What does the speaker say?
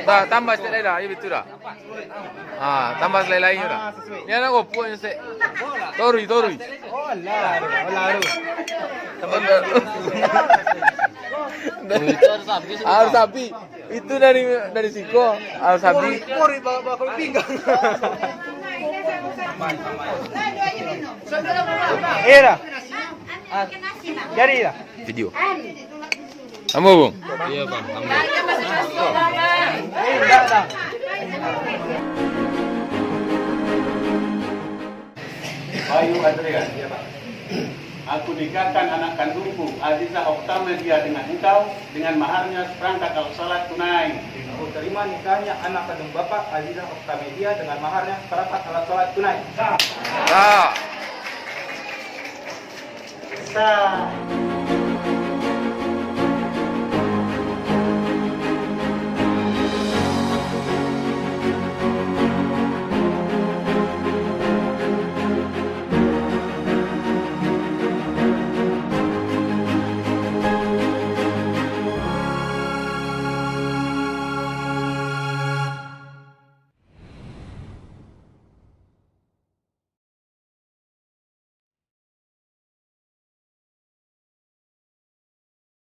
Dah, tambah sikit lagi dah. Ya betul dah. Tambah selai lain dah. Ni anak opo yang sek. Torui. Oh lah. Harus sapi. Itu dari Siko. Harus sapi. Pori bakal pinggang. Era. Jadi dah. Video. Kamu bung? Iya bang. Dah. Bayu Adrian. Iya, Pak. Aku nikahkan anak kandungku Aziza Oktamedia dengan engkau dengan maharnya seperangkat alat salat tunai. Aku terima nikahnya anak kandung Bapak Aziza Oktamedia dengan maharnya seperangkat alat sholat tunai. Sah. Sah.